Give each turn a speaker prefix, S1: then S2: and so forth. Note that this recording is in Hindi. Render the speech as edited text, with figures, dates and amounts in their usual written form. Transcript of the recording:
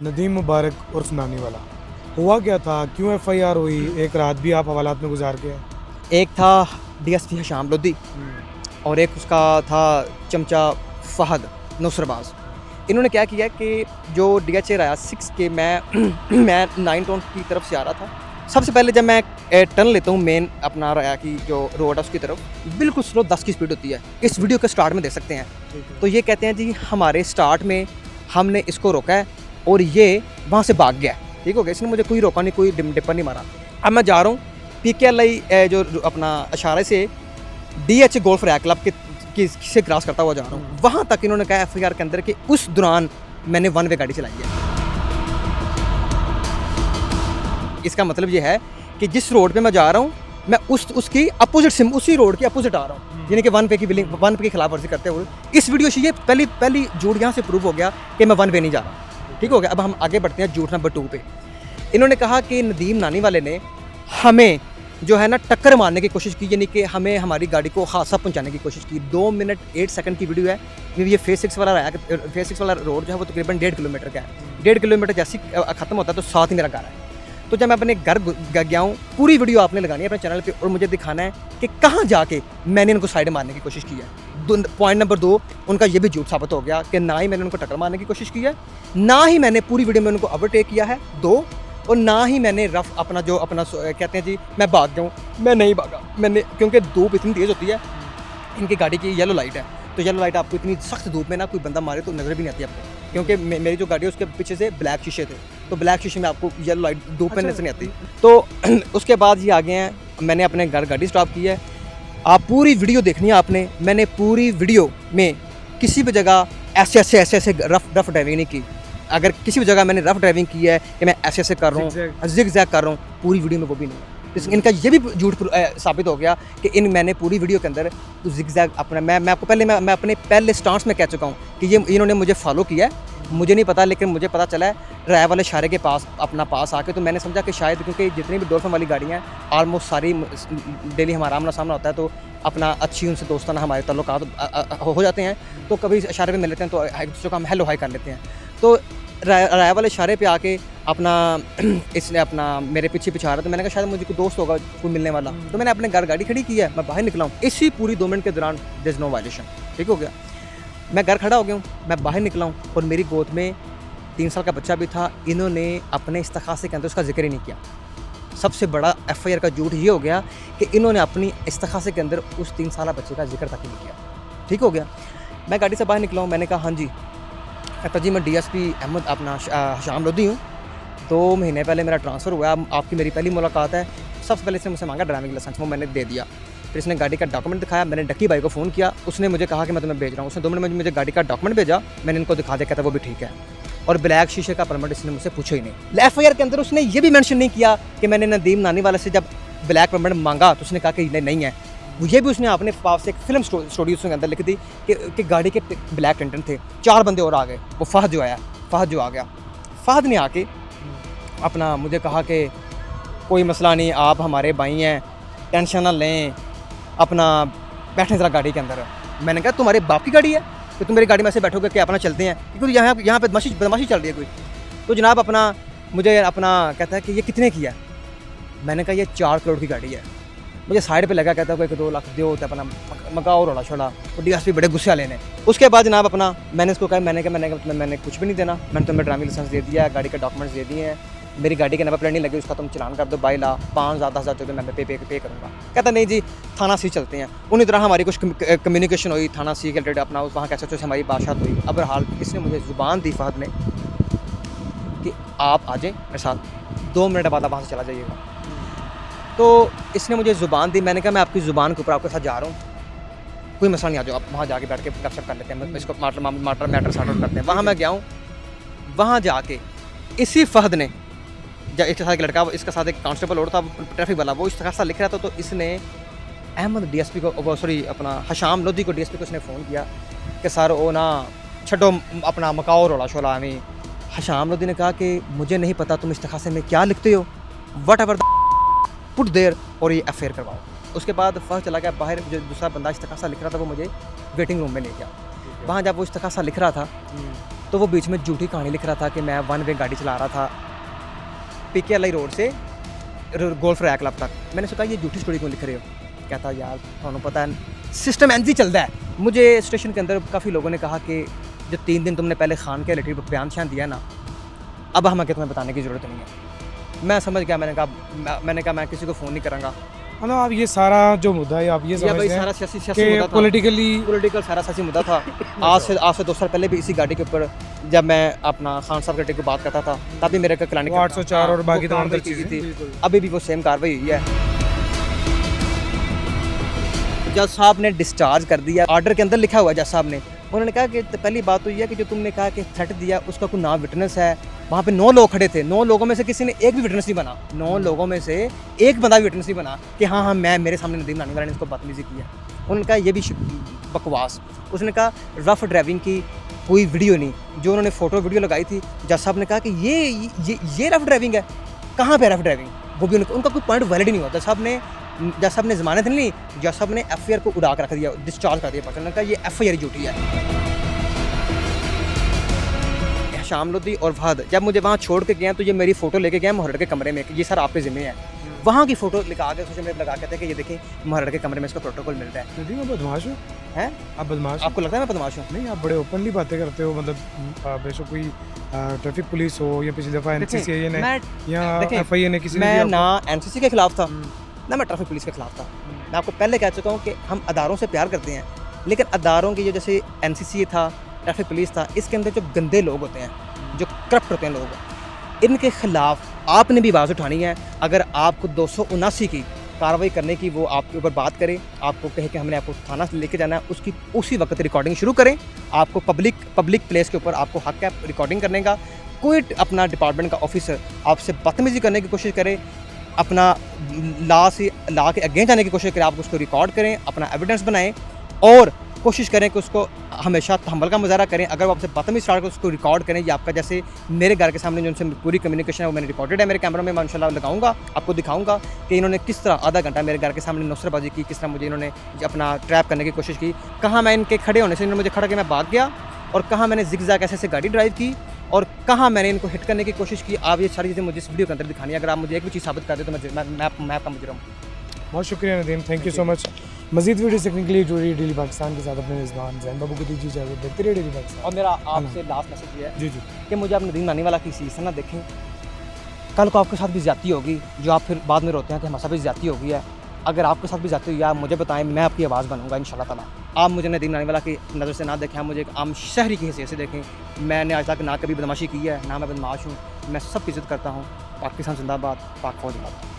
S1: नदीम मुबारक उर्फ नानी वाला, हुआ क्या था, क्यों एफआईआर हुई, एक रात भी आप हवालात में गुजार के हैं।
S2: एक था डीएसपी हशाम लोधी और एक उसका था चमचा फहद नुसरबाज। इन्होंने क्या किया कि जो डीएचए रहा 6 के मैं 9 टाउन की तरफ से आ रहा था। सबसे पहले जब मैं टर्न लेता हूँ मेन अपना रहा की जो रोड है उसकी तरफ, बिल्कुल स्लो 10 की स्पीड होती है। इस वीडियो के स्टार्ट में देख सकते हैं। तो ये कहते हैं जी हमारे स्टार्ट में हमने इसको रोका है और ये वहाँ से भाग गया। ठीक हो गया, इसने मुझे कोई रोका नहीं, कोई डिपर नहीं मारा। अब मैं जा रहा हूँ PKLI जो अपना इशारे से DH गोल्फ रैक क्लब के से क्रॉस करता हुआ जा रहा हूँ। वहाँ तक इन्होंने कहा FIR के अंदर कि उस दौरान मैंने 1 वे गाड़ी चलाई है। इसका मतलब ये है कि जिस रोड पे मैं जा रहा हूँ मैं उसकी अपोजिट से उसी रोड के अपोजिट आ रहा हूँ, यानी कि 1 वे की खिलाफ वर्जी करते हुए। इस वीडियो से ये पहली झूठ यहाँ से प्रूव हो गया कि मैं 1 वे नहीं जा रहा। ठीक हो गया। अब हम आगे बढ़ते हैं झूठ नंबर 2 पे। इन्होंने कहा कि नदीम नानी वाले ने हमें जो है ना टक्कर मारने की कोशिश की, यानी कि हमें हमारी गाड़ी को हादसा पहुंचाने की कोशिश की। 2 मिनट 8 सेकंड की वीडियो है। ये फेज 6 वाला रोड जो है वो तकरीबन 1.5 किलोमीटर का है। 1.5 किलोमीटर जैसे ख़त्म होता है तो साथ ही मेरा घर है। तो जब मैं अपने घर गया हूँ, पूरी वीडियो आपने लगानी है अपने चैनल पे और मुझे दिखाना है कि कहाँ जाके मैंने इनको साइड मारने की कोशिश की है। पॉइंट नंबर 2, उनका ये भी झूठ साबित हो गया कि ना ही मैंने उनको टक्कर मारने की कोशिश की है, ना ही मैंने पूरी वीडियो में उनको ओवरटेक किया है 2, और ना ही मैंने रफ अपना जो अपना कहते हैं जी मैं भाग गया हूँ। मैं नहीं भागा, मैंने क्योंकि धूप इतनी तेज़ होती है, इनकी गाड़ी की येलो लाइट है, तो येलो लाइट आपको इतनी सख्त धूप में ना कोई बंदा मारे तो नज़र भी नहीं आती आपको, क्योंकि मेरी जो गाड़ी है उसके पीछे से ब्लैक शीशे थे, तो ब्लैक शीशे में आपको येलो लाइट धूप में नजर नहीं आती। तो उसके बाद ये आ गए हैं, मैंने अपने घर गाड़ी स्टॉप की है। आप पूरी वीडियो देखनी है आपने। मैंने पूरी वीडियो में किसी भी जगह ऐसे रफ ड्राइविंग नहीं की। अगर किसी भी जगह मैंने रफ ड्राइविंग की है कि मैं ऐसे कर रहा हूँ, जिग जैग कर रहा हूँ, पूरी वीडियो में वो भी नहीं है। तो इनका ये भी झूठ साबित हो गया कि मैंने पूरी वीडियो के अंदर तो जिग जैग अपना मैं आपको पहले मैं अपने पहले स्टांस में कह चुका हूँ कि ये इन्होंने मुझे फॉलो किया है। मुझे नहीं पता, लेकिन मुझे पता चला है राय वाले इशारे के पास आके, तो मैंने समझा कि शायद क्योंकि जितनी भी डॉल्फिन वाली गाड़ियाँ हैं ऑलमोस्ट सारी डेली हमारा आमना सामना होता है, तो अपना अच्छी उनसे दोस्ताना हमारे तल्लुकात हो जाते हैं, तो कभी इशारे पे मिल लेते हैं तो एक दूसरे को हम हेलो हाई कर लेते हैं। तो राय वाले इशारे पे आके अपना इसने अपना मेरे पीछे आ रहा, तो मैंने कहा शायद मुझे कोई दोस्त होगा कोई मिलने वाला, तो मैंने अपने घर गाड़ी खड़ी की है, मैं बाहर निकला हूँ। इसी पूरी 2 मिनट के दौरान देयर इज नो वायलेशन। ठीक हो गया। मैं घर खड़ा हो गया हूँ, मैं बाहर निकला हूँ और मेरी गोद में 3 साल का बच्चा भी था। इन्होंने अपने इस्तिखासे के अंदर उसका जिक्र ही नहीं किया। सबसे बड़ा FIR का झूठ ये हो गया कि इन्होंने अपनी इस्तिखासे के अंदर उस 3 साल बच्चे का जिक्र तक नहीं किया। ठीक हो गया। मैं गाड़ी से बाहर निकला हूँ, मैंने कहा हाँ जी कहता जी मैं DSP अहमद अपना हशाम लोधी हूँ। 2 महीने पहले मेरा ट्रांसफ़र हुआ, आपकी मेरी पहली मुलाकात है। सबसे पहले इसने मुझसे मांगा ड्राइविंग लाइसेंस, वो मैंने दे दिया। फिर इसने गाड़ी का डॉक्यूमेंट दिखाया, मैंने डक्की भाई को फ़ोन किया, उसने मुझे कहा कि मैं तुम्हें भेज रहा हूँ। उसने 2 मिनट में मुझे गाड़ी का डॉक्यूमेंट भेजा, मैंने इनको दिखा दिया, कहता वो भी ठीक है। और ब्लैक शीशे का परमिट इसने मुझसे पूछा ही नहीं। FIR के अंदर उसने ये भी मेंशन नहीं किया कि मैंने नदीम नानी वाले से जब ब्लैक परमिट मांगा तो उसने कहा कि नहीं है। ये भी उसने अपने पास से एक फिल्म स्टोरी उसके अंदर लिख दी कि गाड़ी के ब्लैक टेंटन थे, 4 बंदे और आ गए। वो फहद जो आ गया, फहद ने आके अपना मुझे कहा कि कोई मसला नहीं, आप हमारे भाई हैं, टेंशन ना लें, अपना बैठे ज़रा गाड़ी के अंदर। मैंने कहा तुम्हारे बाप की गाड़ी है तो तुम मेरी गाड़ी में से बैठोगे कि अपना चलते हैं, क्योंकि यहाँ पे बदमाशी चल रही है कोई। तो जनाब अपना मुझे अपना कहता है कि ये कितने की है। मैंने कहा ये 4 करोड़ की गाड़ी है। मुझे साइड पे लगा, कहता है कोई 2 लाख दो तो अपना मकाओ रोड़ा छोड़ा। और DSP बड़े गुस्से वाले ने। उसके बाद जनाब अपना मैंने इसको कहा मैंने कुछ भी नहीं देना, मैंने तुम्हें ड्राइविंग लाइसेंस दे दिया है, गाड़ी के डॉक्यूमेंट्स दे दिए हैं, मेरी गाड़ी के नंबर प्लेट नहीं लगी, उसका तुम चलान कर दो, 22 लाख 5,000 जो मैं पे करूँगा। कहता नहीं जी थाना C चलते हैं। उन्हीं तरह हमारी कुछ कम्युनिकेशन हुई थाना C के रिलेटेड, अपना वहाँ कैसे हमारी बातचीत हुई। अब हाल इसने मुझे ज़ुबान दी फहद ने कि आप आ जाएँ मेरे साथ, 2 मिनट बाद आप वहाँ से चला जाइएगा। तो इसने मुझे ज़ुबान दी। मैंने कहा मैं आपकी ज़ुबान के ऊपर आपके साथ जा रहा हूँ, कोई मसला नहीं, आ जाओ आप वहाँ जाके बैठ के गपशप कर लेते हैं, इसको मैटर सॉर्ट आउट करते हैं। वहाँ मैं गया हूँ, वहाँ जाके इसी फहद ने इसके साथ एक लड़का, इसके साथ एक कांस्टेबल और था ट्रैफिक वाला, वो इस तरह लिख रहा था, तो इसने अहमद DSP को सॉरी अपना हशाम लोधी को DSP को उसने फ़ोन किया कि सर वो ना छो अपना मकाओ रोड़ा शोला हमें। हशाम लोधी ने कहा कि मुझे नहीं पता तुम इस्तिखासे में क्या लिखते हो, वट एवर पुट देयर, और ये FIR करवाओ। उसके बाद फर्स्ट चला गया बाहर। जो दूसरा बंदा इस्तिखासा लिख रहा था वो मुझे वेटिंग रूम में ले गया। वहाँ जब वो इस्तिखासा लिख रहा था तो वो बीच में झूठी कहानी लिख रहा था कि मैं 1 वे गाड़ी चला रहा था PKLI रोड से गोल्फ रॉयल क्लब तक। मैंने सोचा ये झूठी स्टोरी क्यों लिख रहे हो? कहता यार थानू पता है सिस्टम एंजी चलता है। मुझे स्टेशन के अंदर काफ़ी लोगों ने कहा कि जो 3 दिन तुमने पहले खान के रिलेटेड बयान शान दिया ना, अब हमें तुम्हें बताने की ज़रूरत नहीं है। मैं समझ गया, मैंने कहा मैं किसी को फ़ोन नहीं करूँगा।
S1: मतलब आप ये सारा जो मुद्दा है आप ये
S2: या भाई
S1: समझते
S2: सारा
S1: हैं
S2: सियासी
S1: कि
S2: मुद्दा था,
S1: पॉलिटिकल
S2: सारा सियासी मुद्दा था। आज से 2 साल पहले भी इसी गाड़ी के ऊपर जब मैं अपना खान साहब के को बात करता था तब भी मेरे को क्लानिक
S1: 804 और बाकी तमाम तर चीज़ें
S2: थी। अभी भी वो सेम कार्रवाई हुई है। जज साहब ने डिस्चार्ज कर दिया, ऑर्डर के अंदर लिखा हुआ है। जज साहब ने उन्होंने कहा कि पहली बात तो ये है कि जो तुमने कहा कि थ्रेट दिया उसका कोई नाम विटनेस है। वहाँ पे 9 लोग खड़े थे, 9 लोगों में से किसी ने एक भी विटनेस नहीं बना। 9 लोगों में से एक बंदा भी विटनेस नहीं बना कि हाँ मेरे सामने नदीम नानी वाला ने इसको बदतमीजी की है। उन्होंने कहा ये भी बकवास। उसने कहा रफ ड्राइविंग की कोई वीडियो नहीं, जो उन्होंने फ़ोटो वीडियो लगाई थी। जज साहब ने कहा कि ये रफ ड्राइविंग है। कहाँ पे रफ ड्राइविंग? वो भी उनका कोई पॉइंट वैलिड नहीं होता। जज साहब ने ज़मानत नहीं ली, जज साहब ने FIR को उड़ा कर रख दिया, डिस्चार्ज कर दिया पर्सन। ने कहा ये FIR झूठी है। शाम लोधी और फहद जब मुझे वहाँ छोड़ के गए तो ये मेरी फ़ोटो लेके गए मुहर्रर के कमरे में, ये सर आपके ज़िम्मे है। वहाँ की फ़ोटो लगा के सोशल मीडिया लगा के थे कि ये देखें मुहर्रर के कमरे में इसका प्रोटोकॉल मिल रहा है।
S1: नदीम आप बदमाश हो?
S2: हैं?
S1: आप बदमाश हो?
S2: आपको लगता है मैं बदमाश हूँ?
S1: नहीं, आप बड़े ओपनली बातें करते हो। मतलब बेशक कोई ट्रैफिक पुलिस हो या पिछली दफ़ा NCCA ने या FIA ने किसी ने
S2: मैं
S1: भी
S2: ना NCC के खिलाफ था ना मैं ट्रैफिक पुलिस के खिलाफ था। मैं आपको पहले कह चुका हूँ कि हम अदारों से प्यार करते हैं, लेकिन अदारों की जो जैसे NCCA था, ट्रैफिक पुलिस था, इसके अंदर जो गंदे लोग होते हैं, जो करप्ट होते हैं लोग, इनके खिलाफ आपने भी आवाज़ उठानी है। अगर आपको 279 की कार्रवाई करने की वो आपके ऊपर बात करे, आपको कहे कि हमने आपको थाना से लेके जाना है, उसकी उसी वक्त रिकॉर्डिंग शुरू करें। आपको पब्लिक प्लेस के ऊपर आपको हक है रिकॉर्डिंग करने का। कोई अपना डिपार्टमेंट का ऑफिसर आपसे बदतमीजी करने की कोशिश करे, अपना ला के अगेंस्ट जाने की कोशिश करें, आप उसको रिकॉर्ड करें, अपना एविडेंस बनाएं और कोशिश करें कि उसको हमेशा तहम्मुल का मुजाहरा करें। अगर वो आपसे बदतमीज़ी स्टार्ट करें उसको रिकॉर्ड करें। या आपका जैसे मेरे घर के सामने जो उनसे पूरी कम्युनिकेशन है वो मैंने रिकॉर्डेड है मेरे कैमरा में। मैं इंशाल्लाह लगाऊंगा, आपको दिखाऊंगा कि इन्होंने किस तरह आधा घंटा मेरे घर के सामने नुसरतबाजी की, किस तरह मुझे इन्होंने अपना ट्रैप करने की कोशिश की, कहाँ मैं इनके खड़े होने से इन्होंने मुझे खड़ा के मैं भाग गया और कहाँ मैंने जिगजैग ऐसे गाड़ी ड्राइव की और कहाँ मैंने इनको हिट करने की कोशिश की। आप ये सारी चीज़ें मुझे इस वीडियो के अंदर दिखानी है। अगर आप मुझे एक भी चीज़ साबित कर दे तो मैं आपका मुजरिम हूँ।
S1: बहुत शुक्रिया Nadeem, thank you so much. मज़ीद वीडियो देखने के लिए जुड़िए डेली पाकिस्तान के साथ अपने मेज़बान जैन बाबू को दीजिए इजाज़त। देखते रहिए डेली पाकिस्तान।
S2: और मेरा आपसे लास्ट मैसेज ये है
S1: जी
S2: कि मुझे आप नदीम नानी वाला की सीज़न ना देखें। कल को आपके साथ भी ज़्यादती होगी, जो आप फिर बाद में रोते हैं कि हमारे साथ भी ज़्यादती होगी है। अगर आपके साथ भी ज़्यादती हुई है आप मुझे बताएं, मैं आपकी आवाज़ बनूंगा इंशाल्लाह ताला। आप मुझे नदीम नानी वाला की नज़र से ना देखें, आप मुझे एक आम शहरी की हैसियत से देखें। मैंने आज तक ना कभी बदमाशी की है, ना मैं बदमाश हूँ। मैं सब की इज़्ज़त करता हूँ। पाकिस्तान जिंदाबाद, पाक फौज जिंदाबाद।